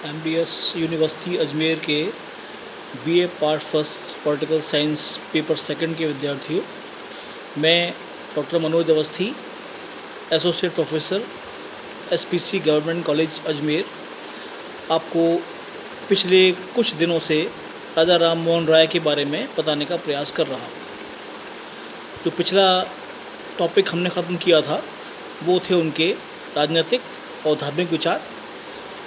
MDS university Ajmer के BA part first political science paper second के विद्यार्थियों, मैं doctor Manoj Awasthi, associate professor SPC government college Ajmer, आपको पिछले कुछ दिनों से राजा राम मोहन राय के बारे में बताने का प्रयास कर रहा हूँ। जो पिछला टॉपिक हमने ख़त्म किया था वो थे उनके राजनीतिक और धार्मिक विचार।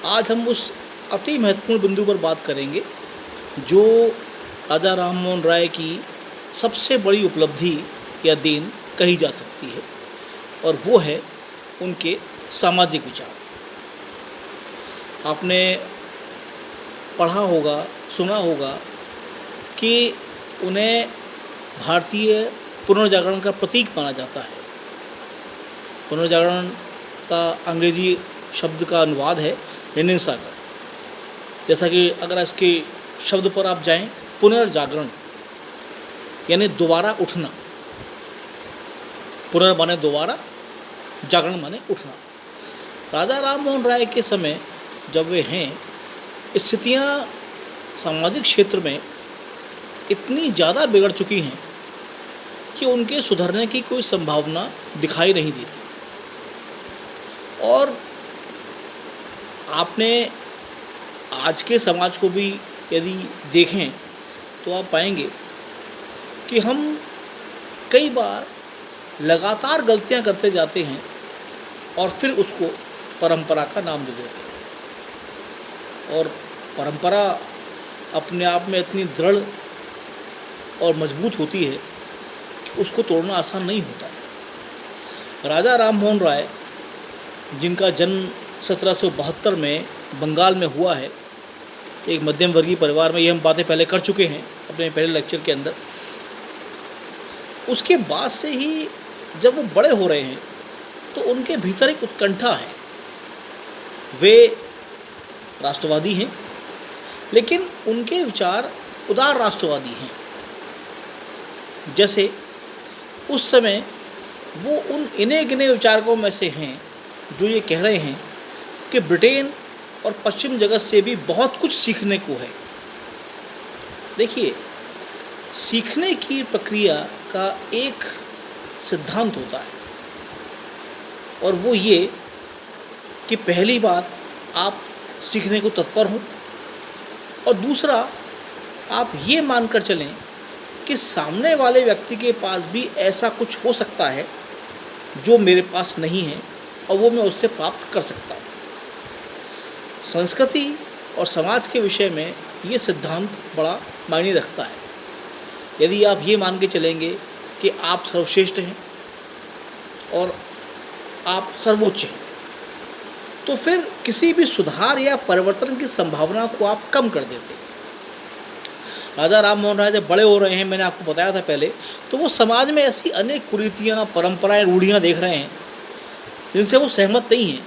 आज हम उस अति महत्वपूर्ण बिंदु पर बात करेंगे जो राजा राम मोहन राय की सबसे बड़ी उपलब्धि या देन कही जा सकती है, और वो है उनके सामाजिक विचार। आपने पढ़ा होगा, सुना होगा कि उन्हें भारतीय पुनर्जागरण का प्रतीक माना जाता है। पुनर्जागरण का अंग्रेजी शब्द का अनुवाद है रेनेसां। जैसा कि अगर इसके शब्द पर आप जाएं, पुनर्जागरण यानी दोबारा उठना। पुनर् माने दोबारा, जागरण माने उठना। राजा राम मोहन राय के समय जब वे हैं, स्थितियां सामाजिक क्षेत्र में इतनी ज़्यादा बिगड़ चुकी हैं कि उनके सुधरने की कोई संभावना दिखाई नहीं देती। और आपने आज के समाज को भी यदि देखें तो आप पाएंगे कि हम कई बार लगातार गलतियां करते जाते हैं और फिर उसको परंपरा का नाम दे देते हैं। और परंपरा अपने आप में इतनी दृढ़ और मजबूत होती है कि उसको तोड़ना आसान नहीं होता। राजा राम मोहन राय, जिनका जन्म 1772 में बंगाल में हुआ है, एक मध्यम वर्गीय परिवार में, ये हम बातें पहले कर चुके हैं अपने पहले लेक्चर के अंदर। उसके बाद से ही जब वो बड़े हो रहे हैं तो उनके भीतर एक उत्कंठा है। वे राष्ट्रवादी हैं, लेकिन उनके विचार उदार राष्ट्रवादी हैं। जैसे उस समय वो उन इन्हें गिने विचारकों में से हैं जो ये कह रहे हैं कि ब्रिटेन और पश्चिम जगत से भी बहुत कुछ सीखने को है। देखिए, सीखने की प्रक्रिया का एक सिद्धांत होता है, और वो ये कि पहली बात आप सीखने को तत्पर हों, और दूसरा आप ये मानकर चलें कि सामने वाले व्यक्ति के पास भी ऐसा कुछ हो सकता है जो मेरे पास नहीं है, और वो मैं उससे प्राप्त कर सकता हूँ। संस्कृति और समाज के विषय में ये सिद्धांत बड़ा मायने रखता है। यदि आप ये मान के चलेंगे कि आप सर्वश्रेष्ठ हैं और आप सर्वोच्च हैं, तो फिर किसी भी सुधार या परिवर्तन की संभावना को आप कम कर देते हैं। राजा राम मोहन राय जब बड़े हो रहे हैं, मैंने आपको बताया था पहले, तो वो समाज में ऐसी अनेक कुरीतियाँ, परंपराएं, रूढ़ियाँ देख रहे हैं जिनसे वो सहमत नहीं हैं,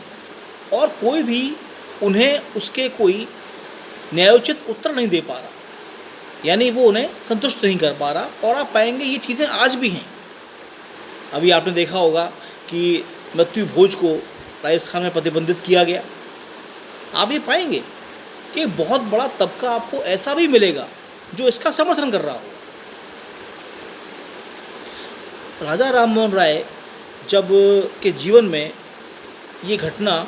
और कोई भी उन्हें उसके कोई न्यायोचित उत्तर नहीं दे पा रहा, यानी वो उन्हें संतुष्ट नहीं कर पा रहा। और आप पाएंगे ये चीज़ें आज भी हैं। अभी आपने देखा होगा कि मृत्यु भोज को राजस्थान में प्रतिबंधित किया गया। आप ये पाएंगे कि बहुत बड़ा तबका आपको ऐसा भी मिलेगा जो इसका समर्थन कर रहा हो। राजा राम मोहन राय जब के जीवन में ये घटना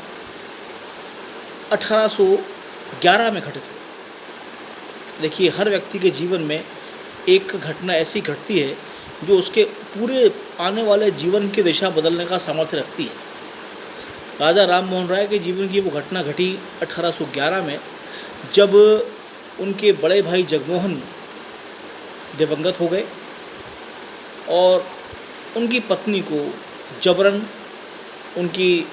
1811 में घटित हुई। देखिए, हर व्यक्ति के जीवन में एक घटना ऐसी घटती है जो उसके पूरे आने वाले जीवन की दिशा बदलने का सामर्थ्य रखती है। राजा राम मोहन राय के जीवन की वो घटना घटी 1811 में, जब उनके बड़े भाई जगमोहन दिवंगत हो गए और उनकी पत्नी को जबरन उनकी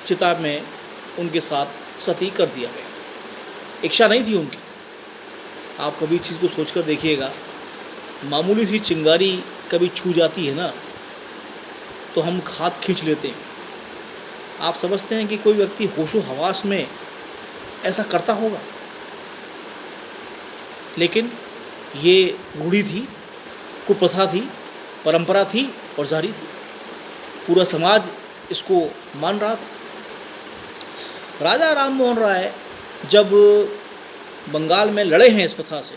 चिता में उनके साथ सती कर दिया गया। इच्छा नहीं थी उनकी। आप कभी इस चीज़ को सोचकर देखिएगा, मामूली सी चिंगारी कभी छू जाती है ना, तो हम हाथ खींच लेते हैं। आप समझते हैं कि कोई व्यक्ति होशो हवास में ऐसा करता होगा? लेकिन ये रूढ़ी थी, कुप्रथा थी, परंपरा थी और जारी थी। पूरा समाज इसको मान रहा था। राजा राम मोहन राय जब बंगाल में लड़े हैं इस प्रथा से।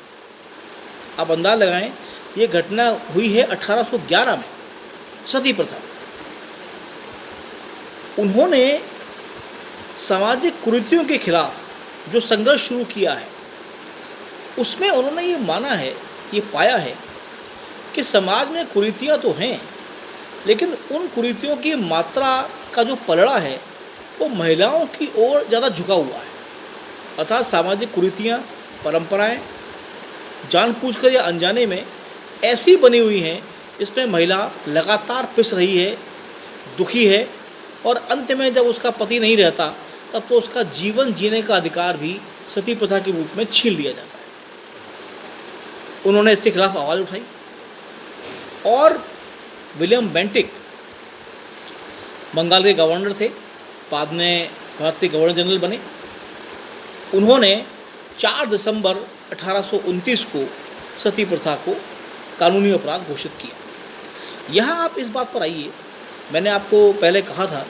आप अंदाज लगाएं, ये घटना हुई है 1811 में, सती प्रथा। उन्होंने सामाजिक कुरीतियों के खिलाफ जो संघर्ष शुरू किया है, उसमें उन्होंने ये माना है, ये पाया है कि समाज में कुरीतियाँ तो हैं, लेकिन उन कुरीतियों की मात्रा का जो पलड़ा है वो महिलाओं की ओर ज़्यादा झुका हुआ है। अर्थात सामाजिक कुरीतियाँ, परंपराएं जानबूझकर या अनजाने में ऐसी बनी हुई हैं जिसमें महिला लगातार पिस रही है, दुखी है, और अंत में जब उसका पति नहीं रहता तब तो उसका जीवन जीने का अधिकार भी सती प्रथा के रूप में छीन लिया जाता है। उन्होंने इसके खिलाफ आवाज़ उठाई और विलियम बेंटिक बंगाल के गवर्नर थे, बाद में भारत के गवर्नर जनरल बने। उन्होंने 4 दिसंबर 1829 को सती प्रथा को कानूनी अपराध घोषित किया। यहाँ आप इस बात पर आइए, मैंने आपको पहले कहा था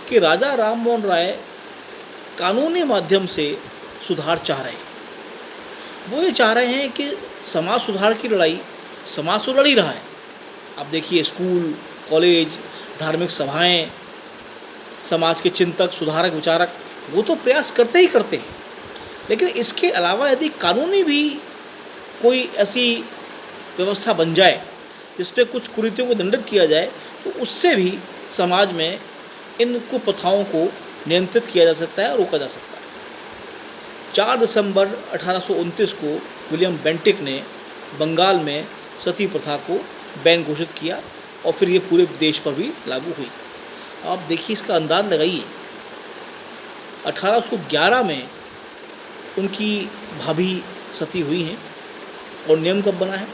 कि राजा राम मोहन राय कानूनी माध्यम से सुधार चाह रहे हैं। वो ये चाह रहे हैं कि समाज सुधार की लड़ाई समाज तो लड़ ही रहा है। आप देखिए, स्कूल, कॉलेज, धार्मिक सभाएं, समाज के चिंतक, सुधारक, विचारक वो तो प्रयास करते ही करते हैं, लेकिन इसके अलावा यदि कानूनी भी कोई ऐसी व्यवस्था बन जाए जिसपे कुछ कुरीतियों को दंडित किया जाए तो उससे भी समाज में इन कुप्रथाओं को नियंत्रित किया जा सकता है और रोका जा सकता है। 4 दिसंबर 1829 को विलियम बेंटिक ने बंगाल में सती प्रथा को बैन घोषित किया और फिर ये पूरे देश पर भी लागू हुई। आप देखिए, इसका अंदाज लगाइए, 1811 में उनकी भाभी सती हुई हैं और नियम कब बना है?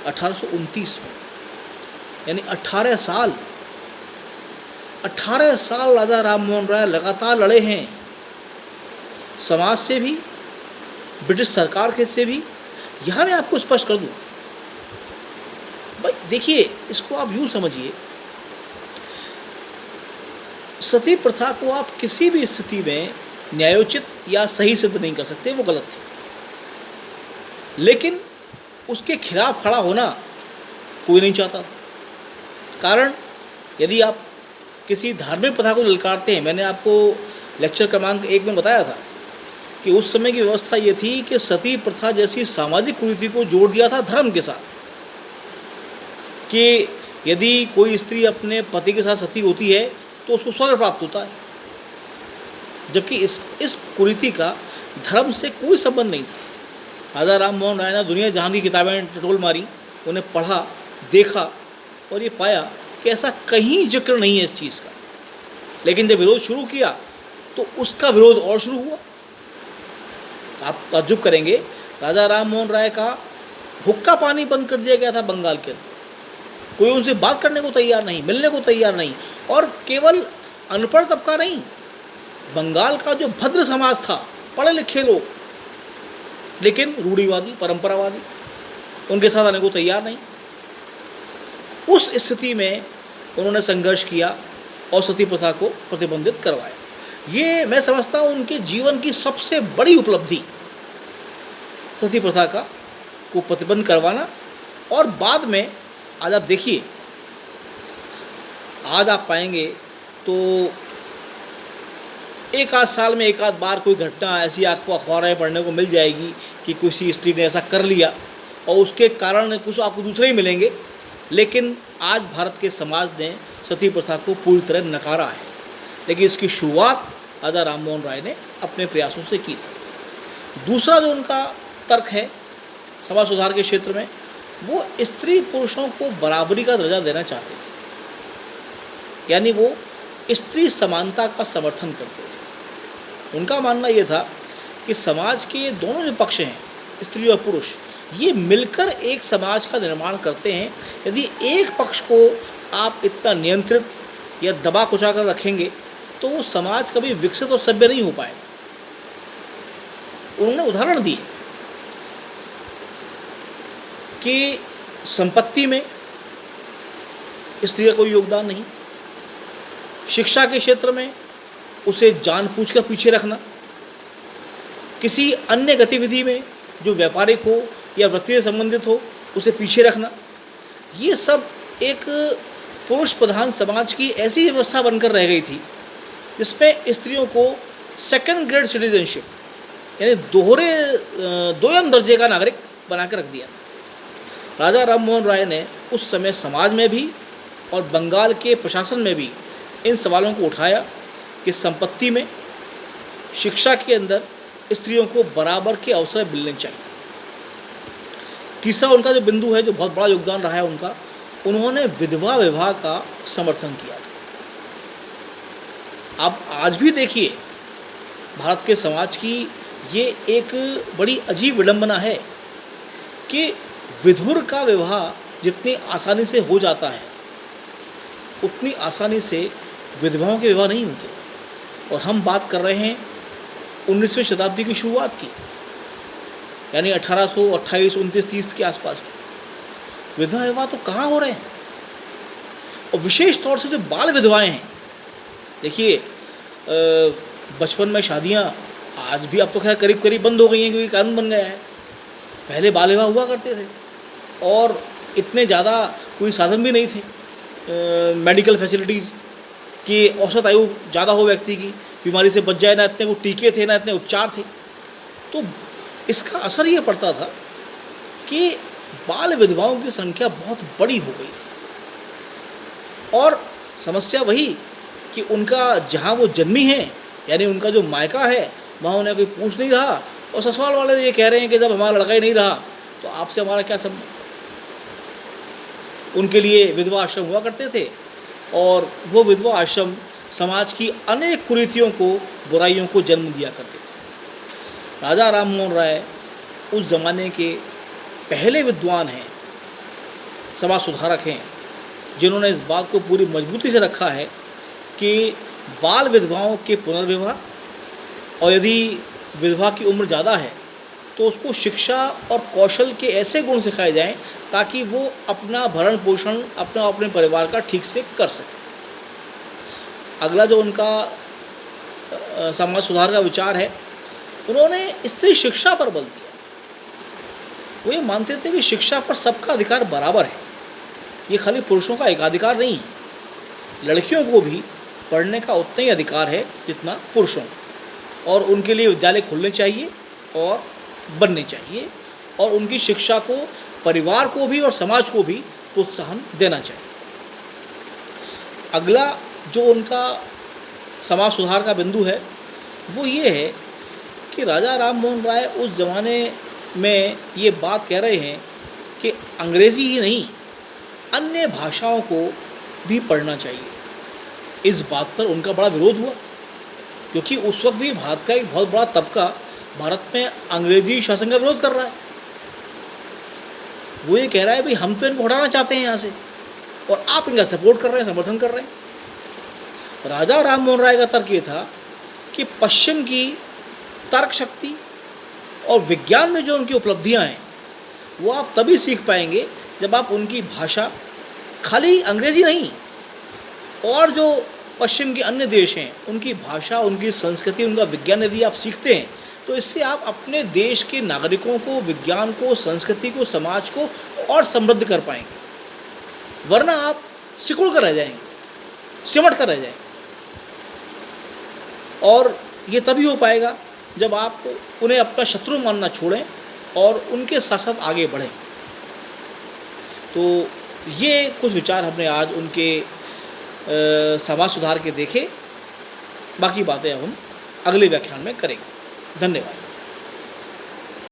1829 में, यानी 18 साल राजा राम मोहन राय लगातार लड़े हैं, समाज से भी, ब्रिटिश सरकार के से भी। यहाँ मैं आपको स्पष्ट कर दूँ भाई, देखिए, इसको आप यूँ समझिए, सती प्रथा को आप किसी भी स्थिति में न्यायोचित या सही सिद्ध नहीं कर सकते, वो गलत थी, लेकिन उसके खिलाफ खड़ा होना कोई नहीं चाहता। कारण, यदि आप किसी धार्मिक प्रथा को ललकारते हैं, मैंने आपको लेक्चर क्रमांक 1 में बताया था कि उस समय की व्यवस्था ये थी कि सती प्रथा जैसी सामाजिक कुरीति को जोड़ दिया था धर्म के साथ, कि यदि कोई स्त्री अपने पति के साथ सती होती है तो उसको स्वर्ग प्राप्त होता है, जबकि इस कुरीति का धर्म से कोई संबंध नहीं था। राजा राम मोहन राय ने दुनिया जहां की किताबें टटोल मारी, उन्हें पढ़ा, देखा और ये पाया कि ऐसा कहीं जिक्र नहीं है इस चीज़ का। लेकिन जब विरोध शुरू किया तो उसका विरोध और शुरू हुआ। आप ताज्जुब करेंगे, राजा राम मोहन राय का हुक्का पानी बंद कर दिया गया था बंगाल के अंदर, कोई उनसे बात करने को तैयार नहीं, मिलने को तैयार नहीं। और केवल अनपढ़ तबका नहीं, बंगाल का जो भद्र समाज था, पढ़े लिखे लोग लेकिन रूढ़िवादी, परंपरावादी, उनके साथ आने को तैयार नहीं। उस स्थिति में उन्होंने संघर्ष किया और सती प्रथा को प्रतिबंधित करवाया। ये मैं समझता हूँ उनके जीवन की सबसे बड़ी उपलब्धि, सती प्रथा को प्रतिबंध करवाना। और बाद में आज आप देखिए, आज आप पाएंगे तो एक आध साल में एक आध बार कोई घटना ऐसी आपको अखबार में पढ़ने को मिल जाएगी कि किसी स्त्री ने ऐसा कर लिया और उसके कारण कुछ आपको दूसरे ही मिलेंगे। लेकिन आज भारत के समाज ने सती प्रथा को पूरी तरह नकारा है, लेकिन इसकी शुरुआत राजा राम मोहन राय ने अपने प्रयासों से की थी। दूसरा जो उनका तर्क है समाज सुधार के क्षेत्र में, वो स्त्री पुरुषों को बराबरी का दर्जा देना चाहते थे, यानी वो स्त्री समानता का समर्थन करते थे। उनका मानना ये था कि समाज के दोनों जो पक्ष हैं, स्त्री और पुरुष, ये मिलकर एक समाज का निर्माण करते हैं। यदि एक पक्ष को आप इतना नियंत्रित या दबा कुचा कर रखेंगे तो वो समाज कभी विकसित और सभ्य नहीं हो पाएगा। उन्होंने उदाहरण दिए कि संपत्ति में स्त्री का कोई योगदान नहीं, शिक्षा के क्षेत्र में उसे जानबूझकर पीछे रखना, किसी अन्य गतिविधि में जो व्यापारिक हो या वृत्ति से संबंधित हो उसे पीछे रखना, ये सब एक पुरुष प्रधान समाज की ऐसी व्यवस्था बनकर रह गई थी जिसमें स्त्रियों को सेकंड ग्रेड सिटीजनशिप यानी दोयम दर्जे का नागरिक बनाकर रख दिया था। राजा राम मोहन राय ने उस समय समाज में भी और बंगाल के प्रशासन में भी इन सवालों को उठाया कि संपत्ति में, शिक्षा के अंदर स्त्रियों को बराबर के अवसर मिलने चाहिए। तीसरा उनका जो बिंदु है, जो बहुत बड़ा योगदान रहा है उनका, उन्होंने विधवा विवाह का समर्थन किया था। आप आज भी देखिए, भारत के समाज की ये एक बड़ी अजीब विडंबना है कि विधुर का विवाह जितनी आसानी से हो जाता है उतनी आसानी से विधवाओं के विवाह नहीं होते। और हम बात कर रहे हैं 19वीं शताब्दी की शुरुआत की, यानी 1828, 29, 30 के आसपास की। विधवा विवाह तो कहाँ हो रहे हैं। और विशेष तौर से जो बाल विधवाएं हैं, देखिए बचपन में शादियाँ आज भी अब तो खैर करीब करीब बंद हो गई हैं क्योंकि कानून बन गया है। पहले बाल विवाह हुआ करते थे और इतने ज़्यादा कोई साधन भी नहीं थे, मेडिकल फैसिलिटीज़ की औसत आयु ज़्यादा हो व्यक्ति की, बीमारी से बच जाए, ना इतने वो टीके थे ना इतने उपचार थे। तो इसका असर ये पड़ता था कि बाल विधवाओं की संख्या बहुत बड़ी हो गई थी। और समस्या वही कि उनका जहाँ वो जन्मी हैं, यानी उनका जो मायका है, वहाँ उन्हें कोई पूछ नहीं रहा। और ससुराल वाले ये कह रहे हैं कि जब हमारा लड़का ही नहीं रहा तो आपसे हमारा क्या संबंध। उनके लिए विधवा आश्रम हुआ करते थे और वो विधवा आश्रम समाज की अनेक कुरीतियों को, बुराइयों को जन्म दिया करते थे। राजा राम मोहन राय उस ज़माने के पहले विद्वान हैं, समाज सुधारक हैं, जिन्होंने इस बात को पूरी मजबूती से रखा है कि बाल विधवाओं के पुनर्विवाह, और यदि विधवा की उम्र ज़्यादा है तो उसको शिक्षा और कौशल के ऐसे गुण सिखाए जाएं ताकि वो अपना भरण पोषण अपने परिवार का ठीक से कर सके। अगला जो उनका समाज सुधार का विचार है, उन्होंने स्त्री शिक्षा पर बल दिया। वो ये मानते थे कि शिक्षा पर सबका अधिकार बराबर है, ये खाली पुरुषों का एकाधिकार नहीं है। लड़कियों को भी पढ़ने का उतना ही अधिकार है जितना पुरुषों, और उनके लिए विद्यालय खुलने चाहिए और बनने चाहिए, और उनकी शिक्षा को परिवार को भी और समाज को भी प्रोत्साहन देना चाहिए। अगला जो उनका समाज सुधार का बिंदु है वो ये है कि राजा राम मोहन राय उस ज़माने में ये बात कह रहे हैं कि अंग्रेज़ी ही नहीं, अन्य भाषाओं को भी पढ़ना चाहिए। इस बात पर उनका बड़ा विरोध हुआ क्योंकि उस वक्त भी भारत का एक बहुत बड़ा तबका भारत में अंग्रेजी शासन का विरोध कर रहा है। वो ये कह रहा है भाई हम तो इनको हटाना चाहते हैं यहाँ से और आप इनका सपोर्ट कर रहे हैं, समर्थन कर रहे हैं। राजा राम मोहन राय का तर्क ये था कि पश्चिम की तर्क शक्ति और विज्ञान में जो उनकी उपलब्धियाँ हैं वो आप तभी सीख पाएंगे जब आप उनकी भाषा, खाली अंग्रेजी नहीं, और जो पश्चिम के अन्य देश हैं उनकी भाषा, उनकी संस्कृति, उनका विज्ञान यदि आप सीखते हैं तो इससे आप अपने देश के नागरिकों को, विज्ञान को, संस्कृति को, समाज को और समृद्ध कर पाएंगे। वरना आप सिकुड़ कर रह जाएंगे, सिमट कर रह जाएंगे। और ये तभी हो पाएगा जब आप उन्हें अपना शत्रु मानना छोड़ें और उनके साथ साथ आगे बढ़ें। तो ये कुछ विचार हमने आज उनके समाज सुधार के देखे। बाकी बातें अब हम अगले व्याख्यान में करेंगे। धन्यवाद।